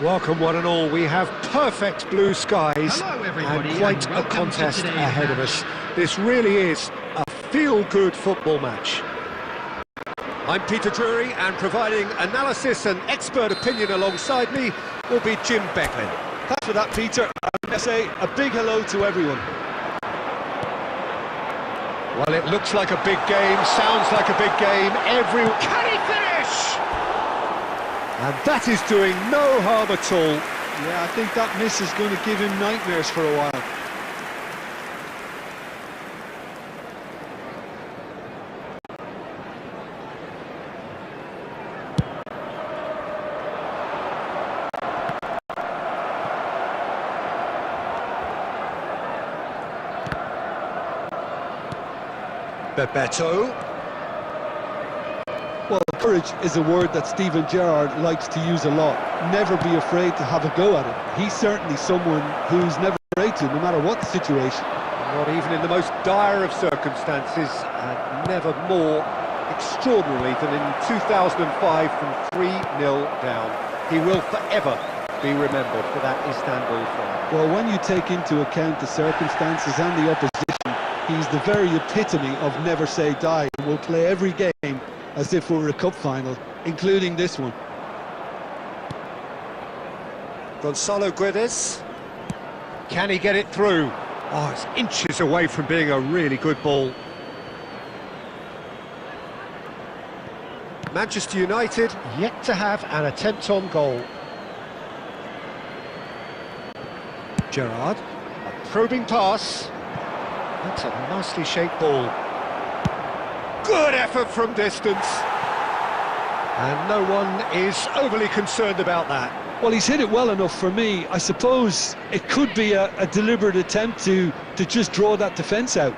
Welcome one and all. We have perfect blue skies and quite a contest ahead of us. This really is a feel-good football match. I'm Peter Drury, and providing analysis and expert opinion alongside me will be Jim Becklin. Thanks for that, Peter. I'm going to say a big hello to everyone. Well, it looks like a big game, sounds like a big game. Can he finish? And that is doing no harm at all. Yeah, I think that miss is going to give him nightmares for a while. Bebeto. Well, courage is a word that Steven Gerrard likes to use a lot. Never be afraid to have a go at it. He's certainly someone who's never afraid to, no matter what the situation. Not even in the most dire of circumstances, and never more extraordinarily than in 2005 from 3-0 down. He will forever be remembered for that Istanbul flag. Well, when you take into account the circumstances and the opposition, he's the very epitome of never say die, and will play every game as if we were a cup final, including this one. Gonzalo Guedes. Can he get it through? Oh, it's inches away from being a really good ball. Manchester United yet to have an attempt on goal. Gerrard, a probing pass. That's a nicely shaped ball. Good effort from distance. And no one is overly concerned about that. Well, he's hit it well enough for me. I suppose it could be a deliberate attempt to just draw that defence out.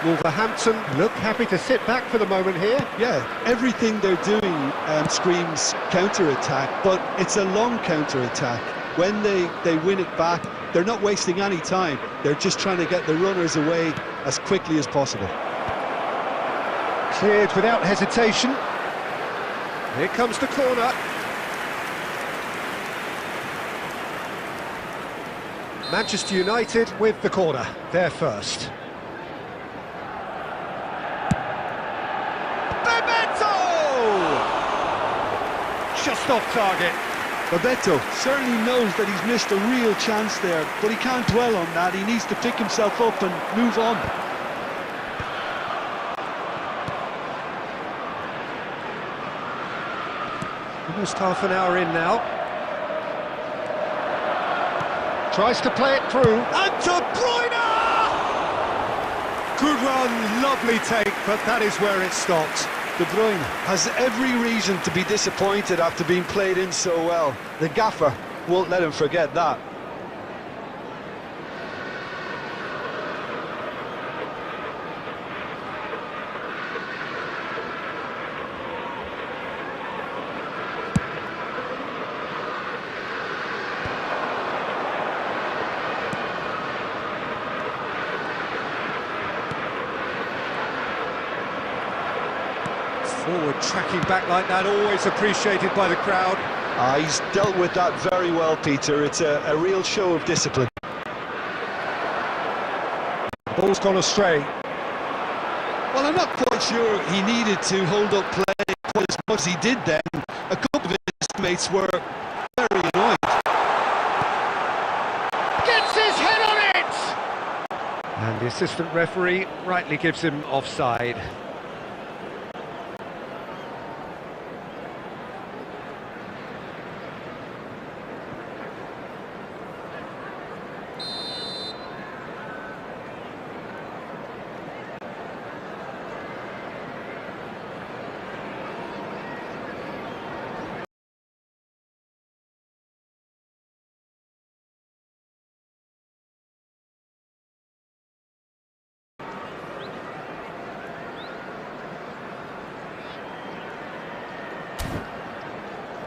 Wolverhampton look happy to sit back for the moment here. Yeah, everything they're doing screams counter-attack, but it's a long counter-attack. When they win it back, they're not wasting any time. They're just trying to get the runners away as quickly as possible. Cleared without hesitation. Here comes the corner. Manchester United with the corner. They're first. Just off target. Bebeto certainly knows that he's missed a real chance there, but he can't dwell on that. He needs to pick himself up and move on. Almost half an hour in now. Tries to play it through. And De Bruyne! Good run, lovely take, but that is where it stopped. De Bruyne has every reason to be disappointed after being played in so well. The gaffer won't let him forget that. Forward tracking back like that, always appreciated by the crowd. He's dealt with that very well, Peter. It's a real show of discipline. Ball's gone astray. Well, I'm not quite sure he needed to hold up play quite as much as he did then. A couple of his teammates were very annoyed. Gets his head on it! And the assistant referee rightly gives him offside.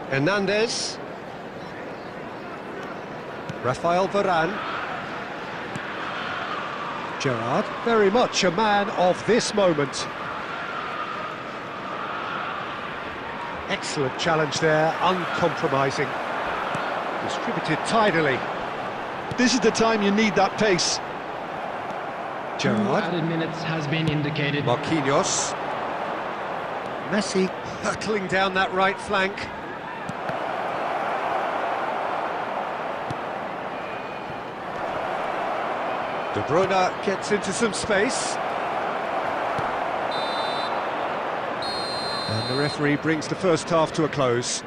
Hernandez. Rafael Varane. Gerrard, very much a man of this moment. Excellent challenge there, uncompromising. Distributed tidily. This is the time you need that pace. Gerrard. 2 added minutes has been indicated. Marquinhos. Messi hurtling down that right flank. De Bruyne gets into some space. And the referee brings the first half to a close.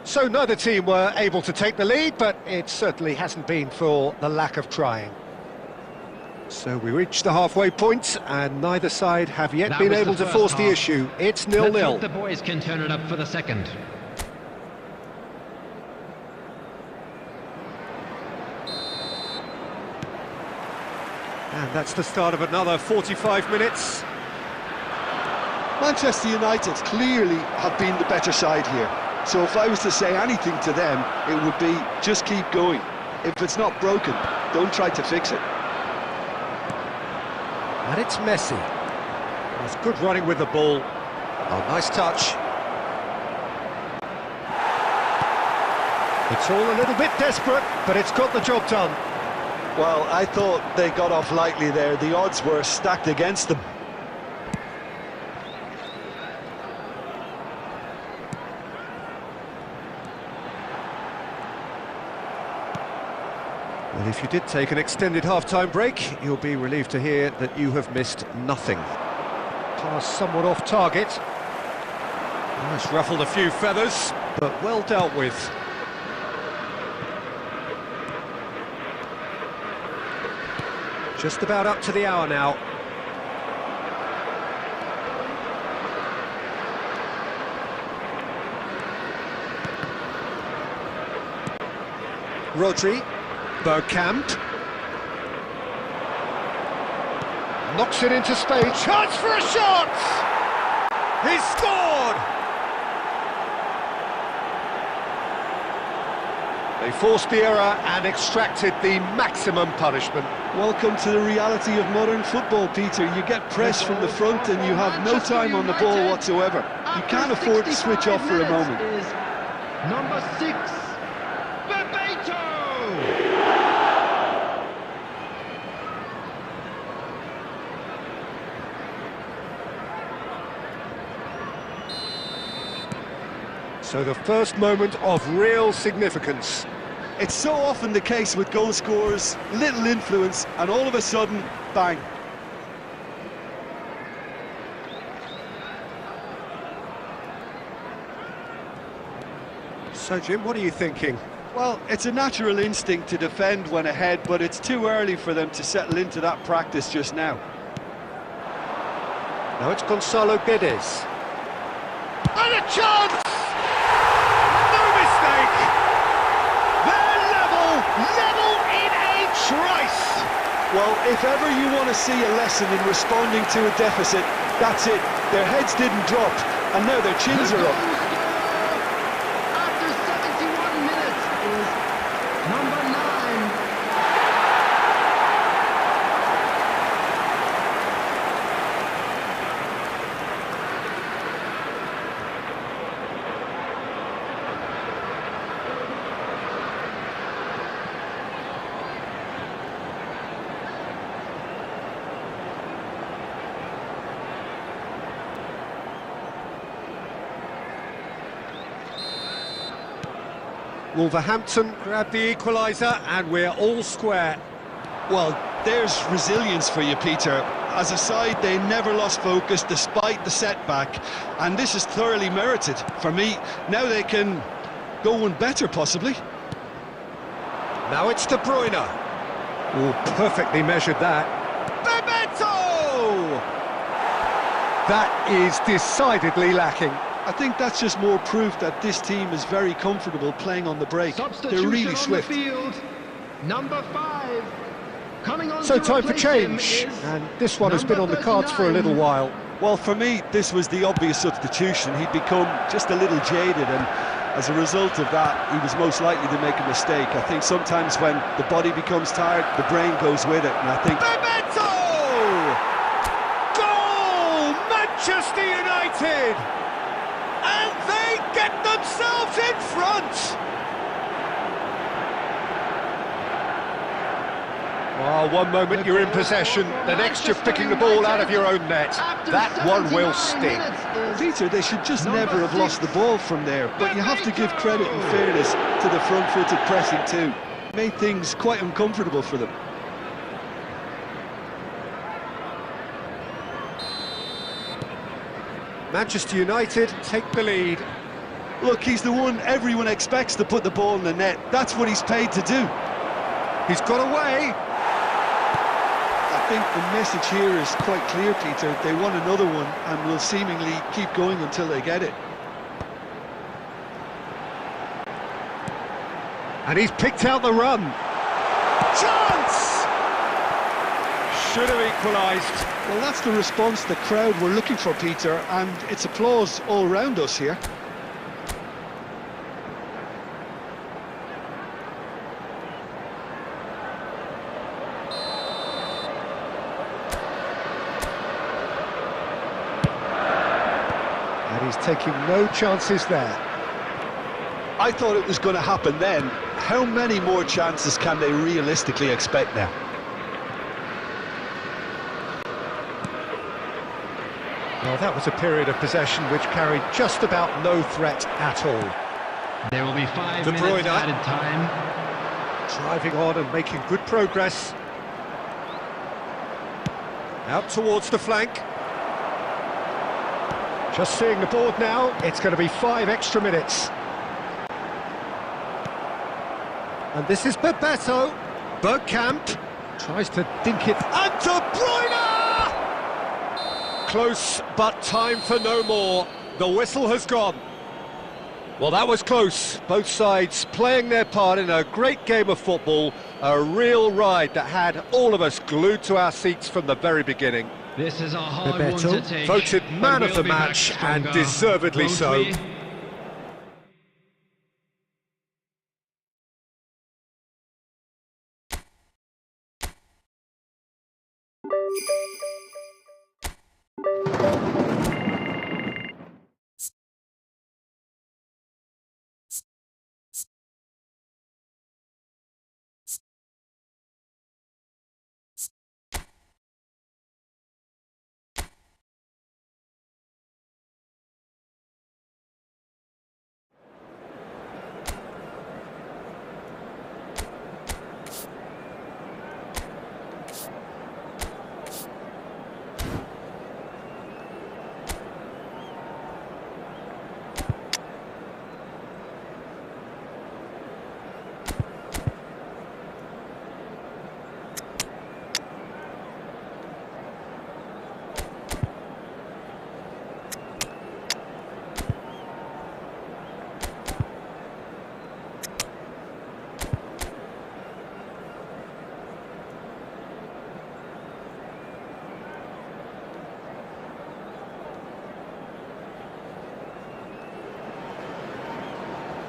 So neither team were able to take the lead, but it certainly hasn't been for the lack of trying. So we reach the halfway point, and neither side have yet been able to force the issue. It's 0-0. Let's hope the boys can turn it up for the second. And that's the start of another 45 minutes. Manchester United clearly have been the better side here. So if I was to say anything to them, it would be just keep going. If it's not broken, don't try to fix it. And it's Messi. That's good running with the ball. Oh, nice touch. It's all a little bit desperate, but it's got the job done. Well, I thought they got off lightly there. The odds were stacked against them. Well, if you did take an extended half-time break, you'll be relieved to hear that you have missed nothing. Pass somewhat off target. Well, it's ruffled a few feathers, but well dealt with. Just about up to the hour now. Rodri. Bergkamp. Knocks it into space. Chance for a shot! He's scored! They forced the error and extracted the maximum punishment. Welcome to the reality of modern football, Peter. You get pressed from the front and you have no time on the ball whatsoever. You can't afford to switch off for a moment. Number 6, Bebeto! So the first moment of real significance. It's so often the case with goal scorers, little influence, and all of a sudden, bang. So, Jim, what are you thinking? Well, it's a natural instinct to defend when ahead, but it's too early for them to settle into that practice just now. Now it's Gonzalo Guedes. And a chance! No mistake! They're level in a trice! Well, if ever you want to see a lesson in responding to a deficit, that's it. Their heads didn't drop, and now their chins are up. After 71 minutes is number 9. Wolverhampton grab the equaliser and we're all square. Well, there's resilience for you, Peter. As a side, they never lost focus despite the setback, and this is thoroughly merited. For me, now they can go one better, possibly. Now it's De Bruyne. Oh, perfectly measured that. Bebeto! That is decidedly lacking. I think that's just more proof that this team is very comfortable playing on the break. They're really swift. On the field. Number 5. Coming on So to time for replace change, him is and this one has been on the cards for a 39. little while. Well, for me, this was the obvious substitution. He'd become just a little jaded, and As a result of that, he was most likely to make a mistake. I think sometimes when the body becomes tired, the brain goes with it, and I think... Bebeto! Goal! Manchester United! And they get themselves in front! Oh, one moment you're in possession, the next you're picking the ball out of your own net. That one will sting. Peter, they should just never have lost the ball from there, but you have to give credit and fairness to the front-footed pressing too. Made things quite uncomfortable for them. Manchester United take the lead. Look, he's the one everyone expects to put the ball in the net. That's what he's paid to do. He's got away. I think the message here is quite clear, Peter. They want another one and will seemingly keep going until they get it. And he's picked out the run. Chance! Should have equalised. Well, that's the response the crowd were looking for, Peter, and it's applause all round us here. And he's taking no chances there. I thought it was going to happen then. How many more chances can they realistically expect now? Well, that was a period of possession which carried just about no threat at all. There will be 5 De minutes Bruyne. added time. Driving on and making good progress. Out towards the flank. Just seeing the board now, it's going to be 5 extra minutes. And this is Bebeto. Bergkamp tries to dink it. And De Bruyne! Close, but time for no more. The whistle has gone. Well, that was close. Both sides playing their part in a great game of football. A real ride that had all of us glued to our seats from the very beginning. This is a hard Bebeto, one to take. voted man but of the we'll be back match, and stronger, deservedly won't so. we?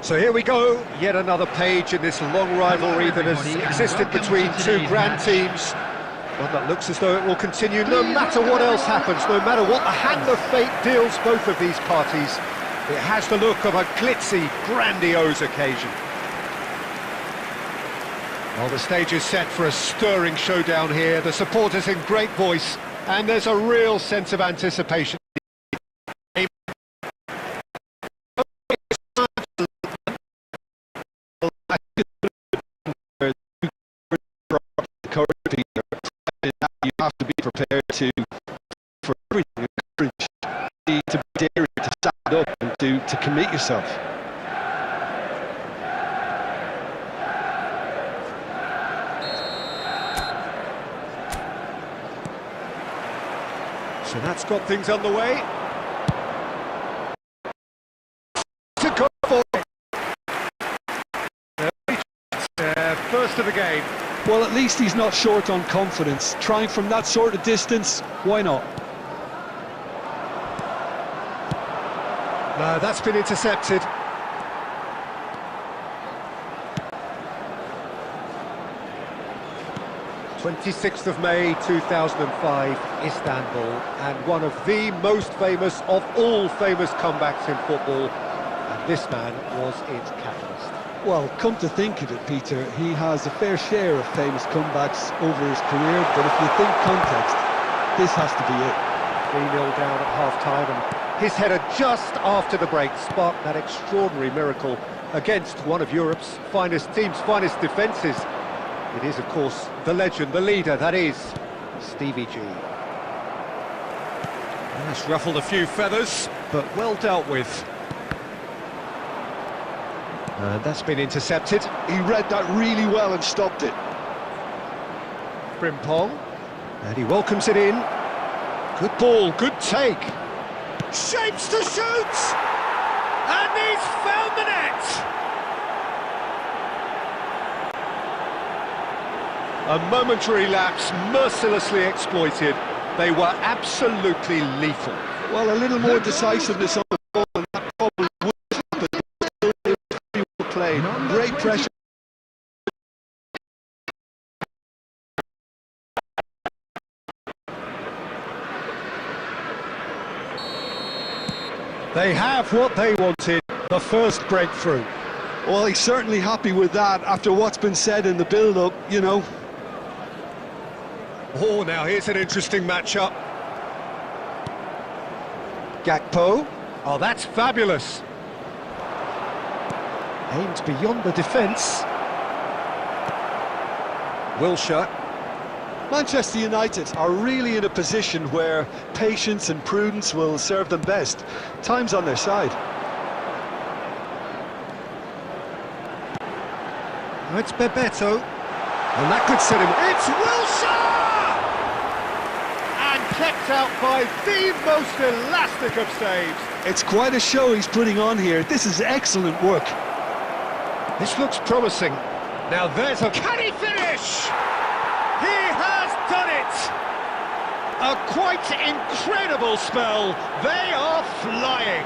So here we go, yet another page in this long rivalry that has existed between two grand teams. One that looks as though it will continue no matter what else happens, no matter what the hand of fate deals both of these parties. It has the look of a glitzy, grandiose occasion. Well, the stage is set for a stirring showdown here. The supporters in great voice, and there's a real sense of anticipation. You have to be prepared for everything, to be daring to stand up and to commit yourself. So that's got things underway. To go for it. First of the game. Well, at least he's not short on confidence. Trying from that sort of distance, why not? No, that's been intercepted. 26th of May 2005, Istanbul, and one of the most famous of all famous comebacks in football, and this man was its catalyst. Well, come to think of it, Peter, he has a fair share of famous comebacks over his career, but if you think context, this has to be it. 3-0 down at half-time, and his header just after the break sparked that extraordinary miracle against one of Europe's finest teams, finest defences. It is, of course, the legend, the leader, that is Stevie G. That's ruffled a few feathers, but well dealt with. And that's been intercepted. He read that really well and stopped it. Frimpong, and he welcomes it in. Good ball, good take. Shapes to shoot! And he's found the net! A momentary lapse, mercilessly exploited. They were absolutely lethal. Well, a little more decisiveness on the ball, and that probably would happen. Still, it was very well played. Great pressure. They have what they wanted, the first breakthrough. Well, he's certainly happy with that after what's been said in the build-up, you know. Oh, now here's an interesting matchup. Gakpo. Oh, that's fabulous. Aimed beyond the defence. Wilshere. Manchester United are really in a position where patience and prudence will serve them best. Time's on their side. Oh, it's Bebeto. And that could set him... It's Wilshere! And kept out by the most elastic of saves. It's quite a show he's putting on here. This is excellent work. This looks promising. Now there's a... Can he finish? He has done it! A quite incredible spell. They are flying.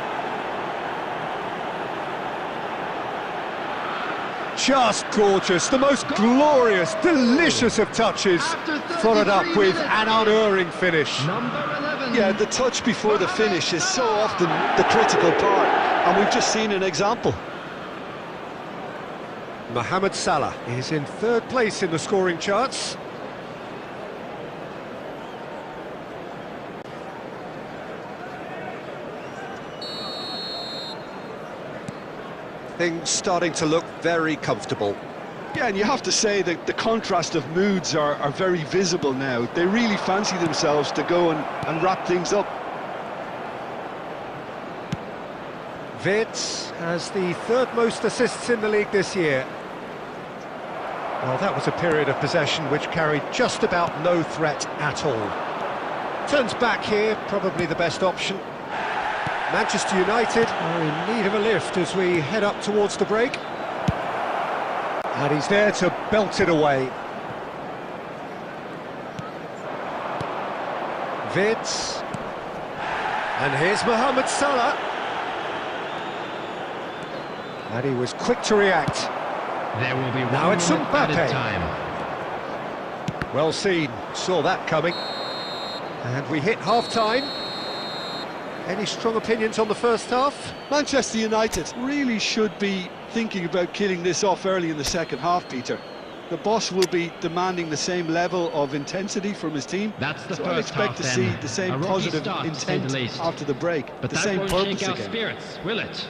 Just gorgeous, the most glorious, delicious of touches, followed up with an unerring finish. Number 11. Yeah, the touch before the finish is so often the critical part, and we've just seen an example. Mohamed Salah is in third place in the scoring charts. Things starting to look very comfortable. Yeah, and you have to say that the contrast of moods are very visible now. They really fancy themselves to go and wrap things up. Wirtz has the third most assists in the league this year. Well, that was a period of possession which carried just about no threat at all. Turns back here, probably the best option. Manchester United are in need of a lift as we head up towards the break. And he's there to belt it away. Wirtz. And here's Mohamed Salah. And he was quick to react. There will be Now it's added time. Well seen, saw that coming. And we hit half-time. Any strong opinions on the first half? Manchester United really should be thinking about killing this off early in the second half, Peter. The boss will be demanding the same level of intensity from his team. That's the so first I expect half, to then. see the same A rocky positive start, to say the intent least. after the break, But the that same won't purpose shake our again. spirits, will it?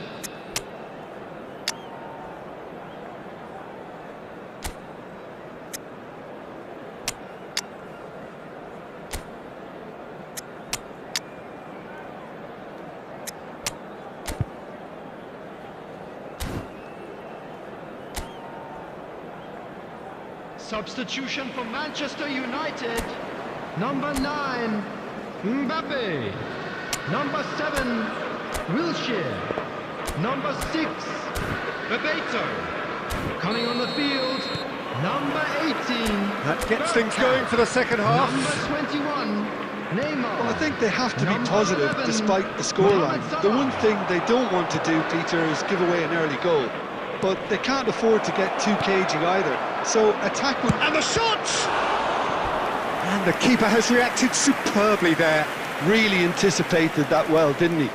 Substitution for Manchester United. Number 9, Mbappe. Number 7, Wilshere. Number 6, Bebeto. Coming on the field, number 18. That gets things going for the second half. Number 21, Neymar. Well, I think they have to be Number positive 11, despite the scoreline. Mohamed The Salah. one thing they don't want to do, Peter, is give away an early goal. But they can't afford to get too cagey either. So attack would... And the shot! And the keeper has reacted superbly there. Really anticipated that well, didn't he?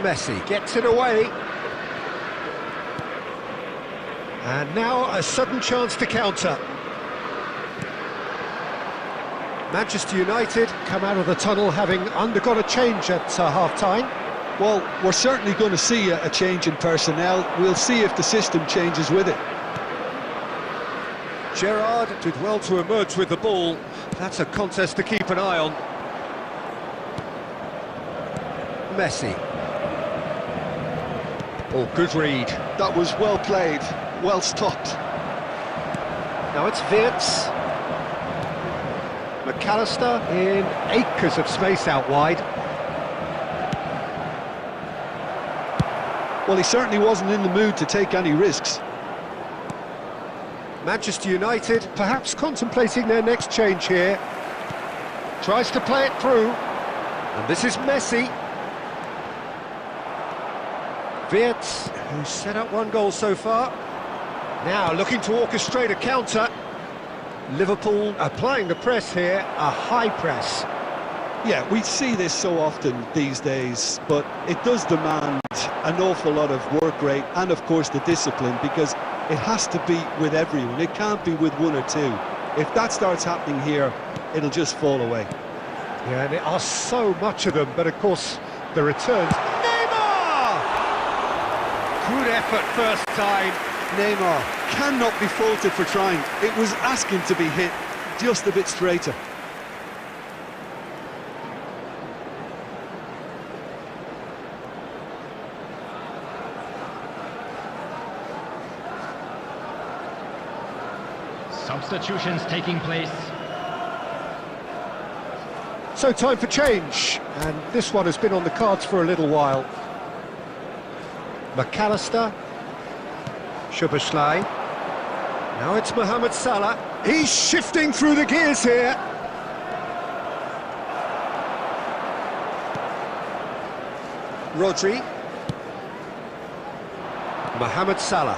Messi gets it away. And now a sudden chance to counter. Manchester United come out of the tunnel having undergone a change at half-time. Well, we're certainly going to see a change in personnel. We'll see if the system changes with it. Gerrard did well to emerge with the ball. That's a contest to keep an eye on. Messi. Oh, good read. That was well played, well stopped. Now it's Wirtz. McAllister in acres of space out wide. Well, he certainly wasn't in the mood to take any risks. Manchester United perhaps contemplating their next change here. Tries to play it through. And this is Messi. Wirtz, who's set up one goal so far. Now looking to orchestrate a counter. Liverpool applying the press here, a high press. Yeah, we see this so often these days, but it does demand an awful lot of work rate and, of course, the discipline, because it has to be with everyone. It can't be with one or two. If that starts happening here, it'll just fall away. Yeah, and there are so much of them, but of course, the returns. Good effort first time. Neymar cannot be faulted for trying. It was asking to be hit just a bit straighter. Substitutions taking place. So time for change, and this one has been on the cards for a little while. McAllister, Szoboszlai. Now it's Mohamed Salah. He's shifting through the gears here. Rodri. Mohamed Salah.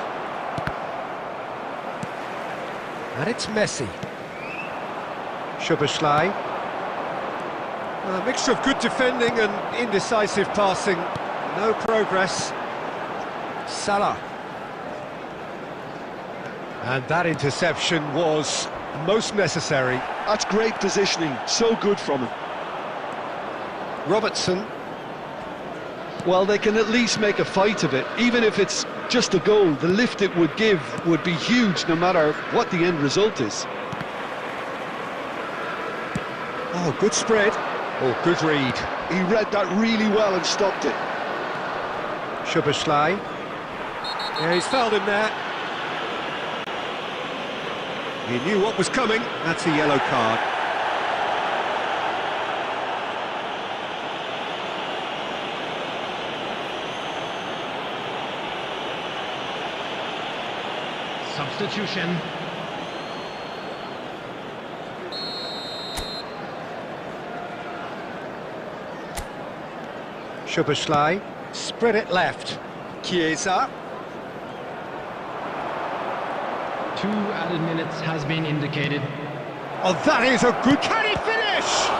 And it's Messi. Szoboszlai. A mixture of good defending and indecisive passing. No progress. Salah. And that interception was most necessary. That's great positioning, so good from him. Robertson. Well, they can at least make a fight of it. Even if it's just a goal, the lift it would give would be huge no matter what the end result is. Oh, good spread. Oh, good read. He read that really well and stopped it. Szoboszlai. Yeah, he's fouled him there. He knew what was coming. That's a yellow card. Substitution. Szoboszlai. Spread it left. Chiesa. 2 added minutes has been indicated. Oh, that is a good... Can he finish?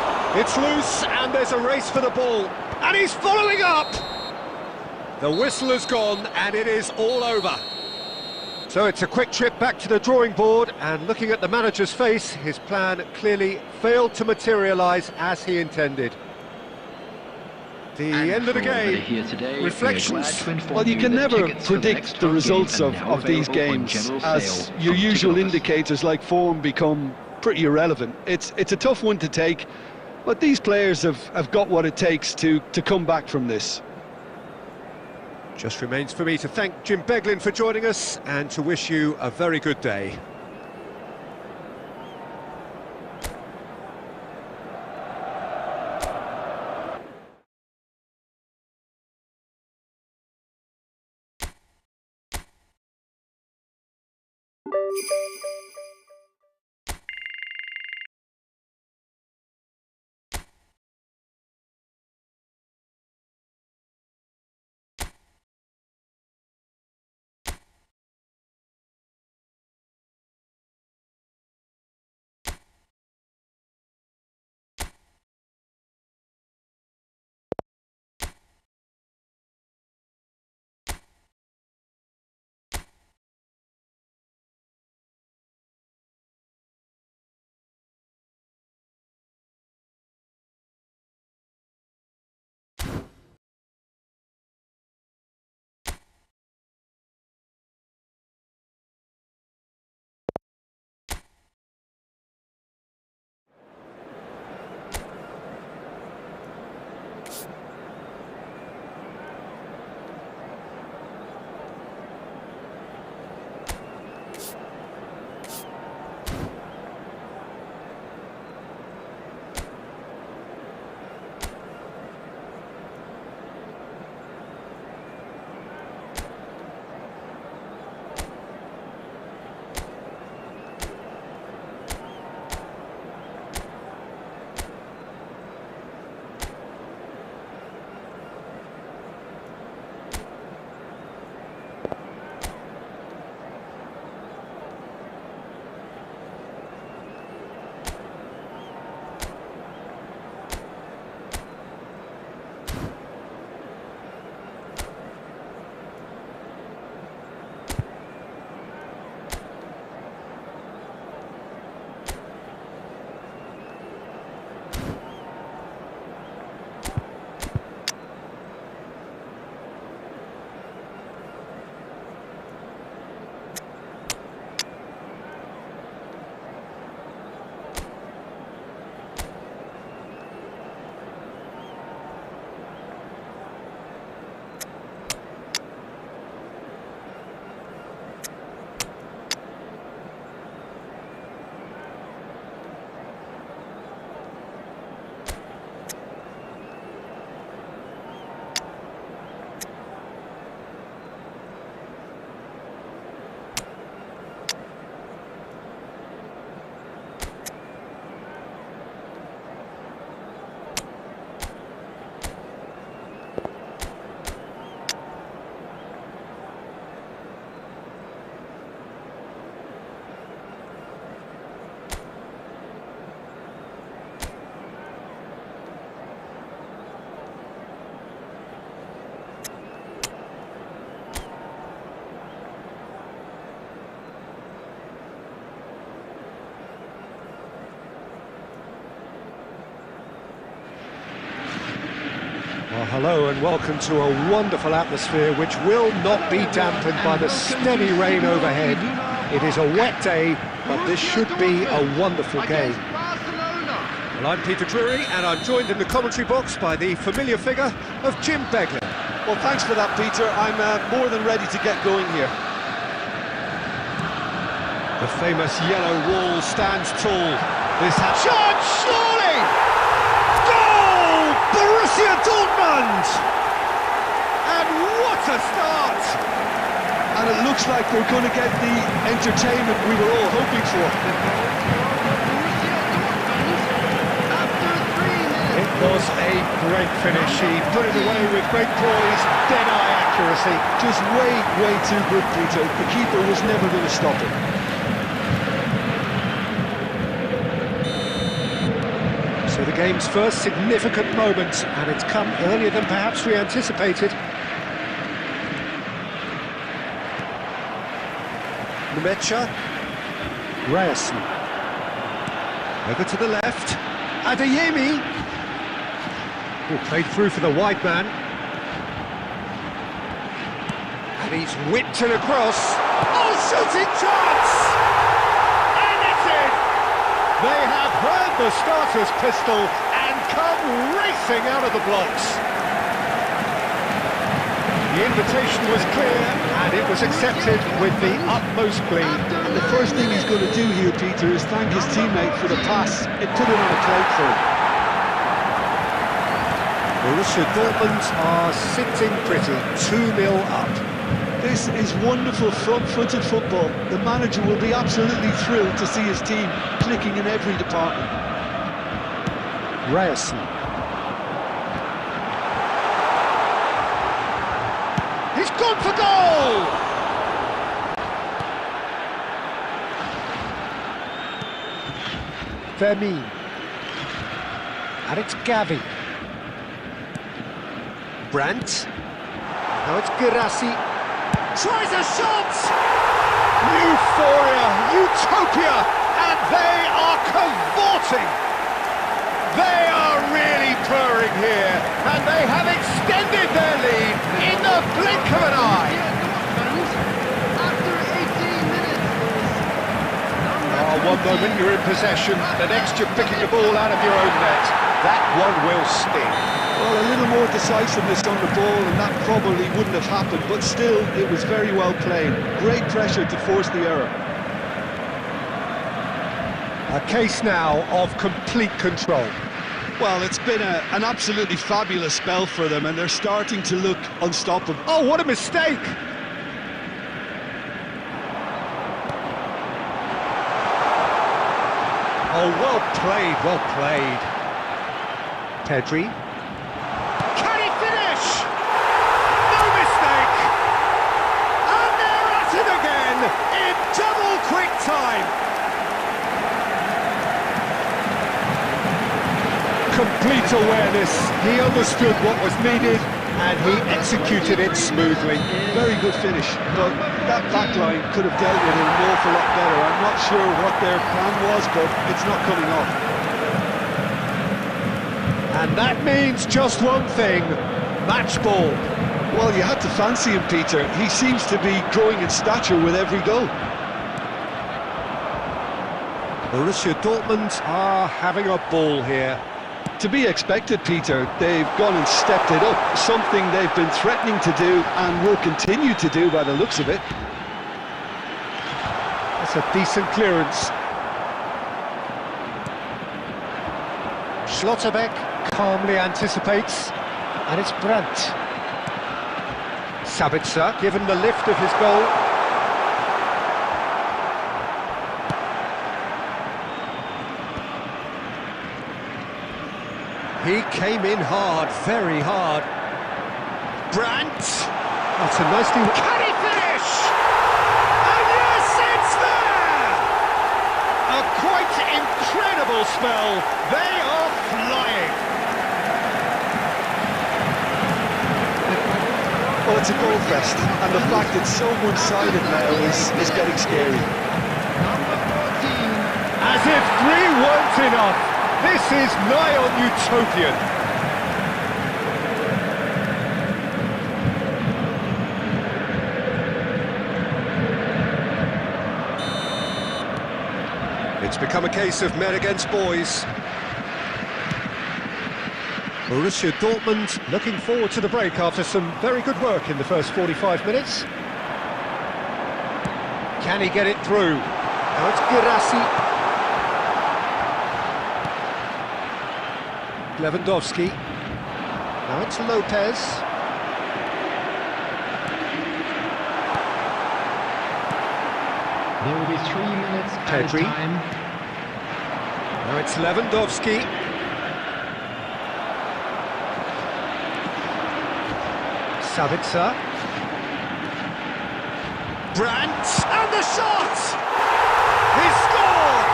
It's loose, and there's a race for the ball. And he's following up! The whistle has gone, and it is all over. So it's a quick trip back to the drawing board, and looking at the manager's face, his plan clearly failed to materialise as he intended. The end of the game. Reflections. Well, you can never predict the results of these games, as your usual indicators like form become pretty irrelevant. It's a tough one to take, but these players have got what it takes to come back from this. Just remains for me to thank Jim Beglin for joining us and to wish you a very good day. Well, hello and welcome to a wonderful atmosphere which will not be dampened by the steady rain overhead. It is a wet day, but this should be a wonderful game. Well, I'm Peter Drury and I'm joined in the commentary box by the familiar figure of Jim Beglin. Well, thanks for that, Peter. I'm more than ready to get going here. The famous yellow wall stands tall. This shot, surely! Goal! Borussia Dortmund! And what a start! And it looks like they're going to get the entertainment we were all hoping for. It was a great finish. He put it away with great poise, dead-eye accuracy. Just way too good, Peter. The keeper was never going to stop it. So the game's first significant moment, and it's come earlier than perhaps we anticipated. Nemecha, Ryerson, over to the left, Adeyemi, played through for the wide man, and he's whipped it across, shooting chance, and it's in! They have heard the starter's pistol and come racing out of the blocks. The invitation was clear and it was accepted with the utmost glee. And the first thing he's going to do here, Peter, is thank his teammate for the pass. It put it on a cloud for him. Borussia Dortmund are sitting pretty, 2-0 up. This is wonderful front-footed football. The manager will be absolutely thrilled to see his team clicking in every department. Ryerson. He's gone for goal! Vermeer. And it's Gavi. Brandt. Now it's Guirassy. Tries a shot! Euphoria, utopia, and they are cavorting. They are really purring here, and they have extended their lead in the blink of an eye. After 18 minutes, One moment you're in possession, the next you're picking the ball out of your own net. That one will sting. Well, a little more decisiveness on the ball, and that probably wouldn't have happened, but still, it was very well played. Great pressure to force the error. A case now of complete control. Well, it's been an absolutely fabulous spell for them, and they're starting to look unstoppable. Oh, what a mistake! Oh, well played, well played. Pedri. Can he finish? No mistake! And they're at it again in double quick time. Complete awareness. He understood what was needed and he executed it smoothly. Very good finish, but that back line could have dealt with it an awful lot better. I'm not sure what their plan was, but it's not coming off. And that means just one thing, match ball. Well, you had to fancy him, Peter. He seems to be growing in stature with every goal. Borussia Dortmund are having a ball here. To be expected, Peter. They've gone and stepped it up, something they've been threatening to do and will continue to do by the looks of it. That's a decent clearance. Schlotterbeck calmly anticipates, and it's Brandt. Sabitzer given the lift of his goal. He came in hard, very hard. Brandt! That's a nicely... Can he finish? And yes, it's there! A quite incredible spell. They are flying. Well, it's a goal fest, and the fact it's so one-sided now is getting scary. number 14. As if 3 weren't enough. This is nigh on utopian. It's become a case of men against boys. Borussia Dortmund looking forward to the break after some very good work in the first 45 minutes. Can he get it through? Now it's Guirassy. Lewandowski. Now it's Lopez. There will be 3 minutes added Pedri. time. Now it's Lewandowski. Sabitzer. Brandt. And the shot! He scored!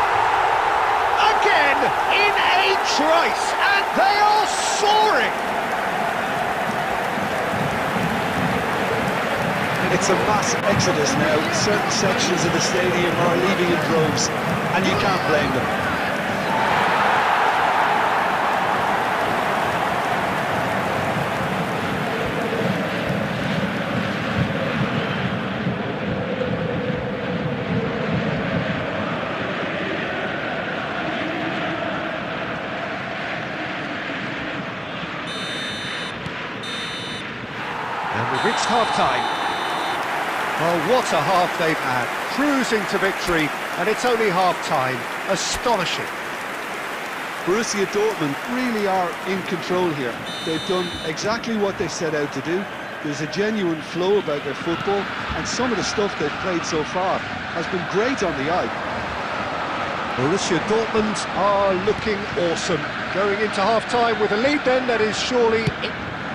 Again in a trice, and they are soaring! It's a mass exodus now. Certain sections of the stadium are leaving in droves, and you can't blame them. And we've reached half-time. Well, what a half they've had. Cruising to victory, and it's only half-time. Astonishing. Borussia Dortmund really are in control here. They've done exactly what they set out to do. There's a genuine flow about their football, and some of the stuff they've played so far has been great on the eye. Borussia Dortmund are looking awesome. Going into half-time with a lead then, that is surely...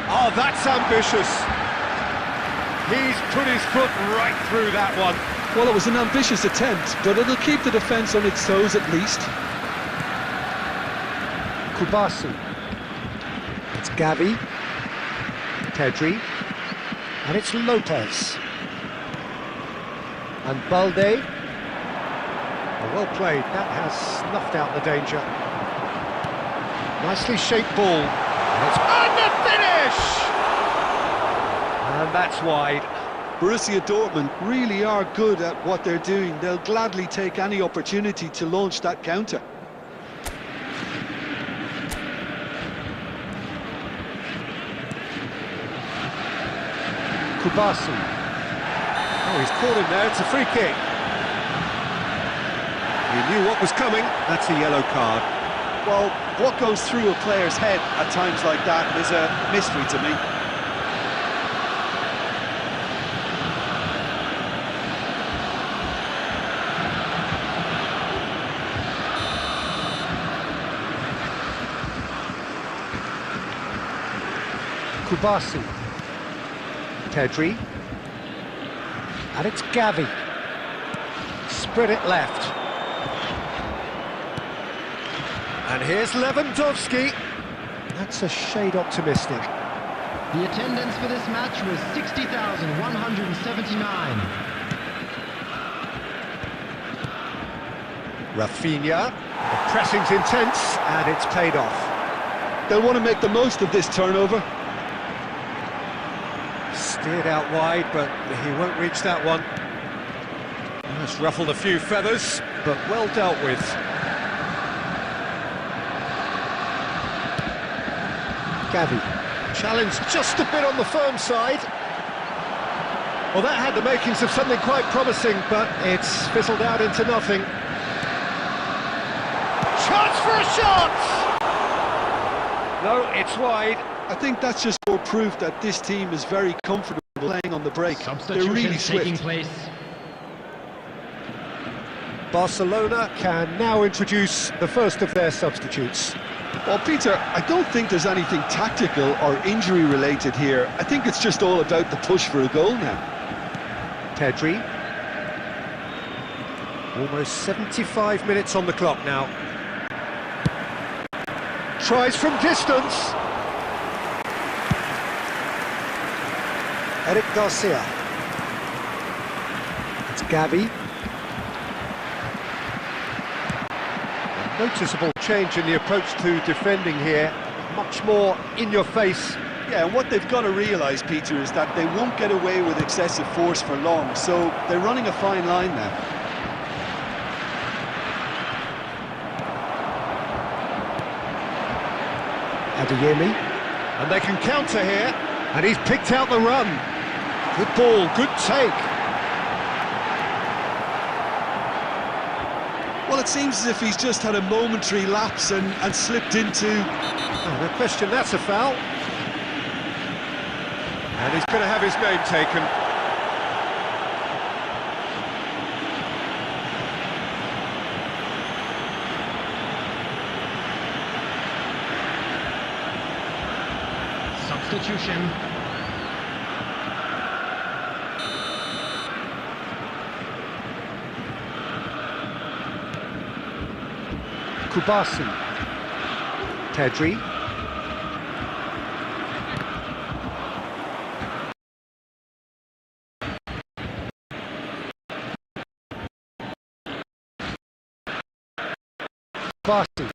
Oh, that's ambitious. He's put his foot right through that one. Well, it was an ambitious attempt, but it'll keep the defence on its toes at least. Kubasi. It's Gavi. Pedri. And it's Lopez. And Balde. Oh, well played. That has snuffed out the danger. Nicely shaped ball. And it's on the finish! And that's wide. Borussia Dortmund really are good at what they're doing. They'll gladly take any opportunity to launch that counter. Kubasi. Oh, he's caught him there. It's a free kick. He knew what was coming. That's a yellow card. Well, what goes through a player's head at times like that is a mystery to me. Kubasi. Pedri. And it's Gavi. Spread it left. And here's Lewandowski. That's a shade optimistic. The attendance for this match was 60,179. Rafinha. The pressing's intense, and it's paid off. They'll want to make the most of this turnover. Steered out wide, but he won't reach that one. That's ruffled a few feathers, but well dealt with. Gavi. Challenged just a bit on the firm side. Well, that had the makings of something quite promising, but it's fizzled out into nothing. Chance for a shot! No, it's wide. I think that's just more proof that this team is very comfortable playing on the break. They're really swift. Barcelona can now introduce the first of their substitutes. Well, Peter, I don't think there's anything tactical or injury related here. I think it's just all about the push for a goal now. Pedri. Almost 75 minutes on the clock now. Tries from distance. Eric Garcia. It's Gavi. A noticeable change in the approach to defending here. Much more in your face. Yeah, and what they've got to realise, Peter, is that they won't get away with excessive force for long, so they're running a fine line now. Adeyemi. And they can counter here. And he's picked out the run. Good ball, good take. Well, it seems as if he's just had a momentary lapse and slipped into... Oh, no question, that's a foul. And he's going to have his name taken. Substitution. Kubasi. Pedri. Kubasi.